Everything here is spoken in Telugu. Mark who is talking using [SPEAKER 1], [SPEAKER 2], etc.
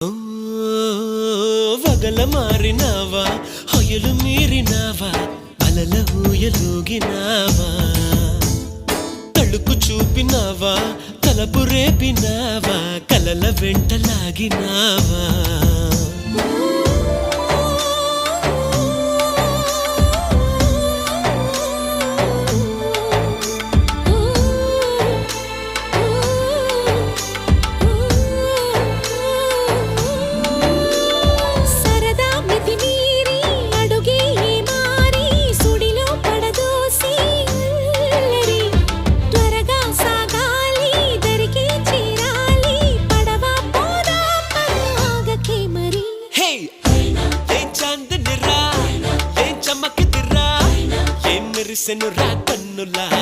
[SPEAKER 1] ఓ వగల మారినావా హొయలు మీరినావా అలల ఊయలూగినావా తళుకు చూపినావా తలపు రేపినావా కలల వెంటలాగినావా మెరిసెను రా కన్నులా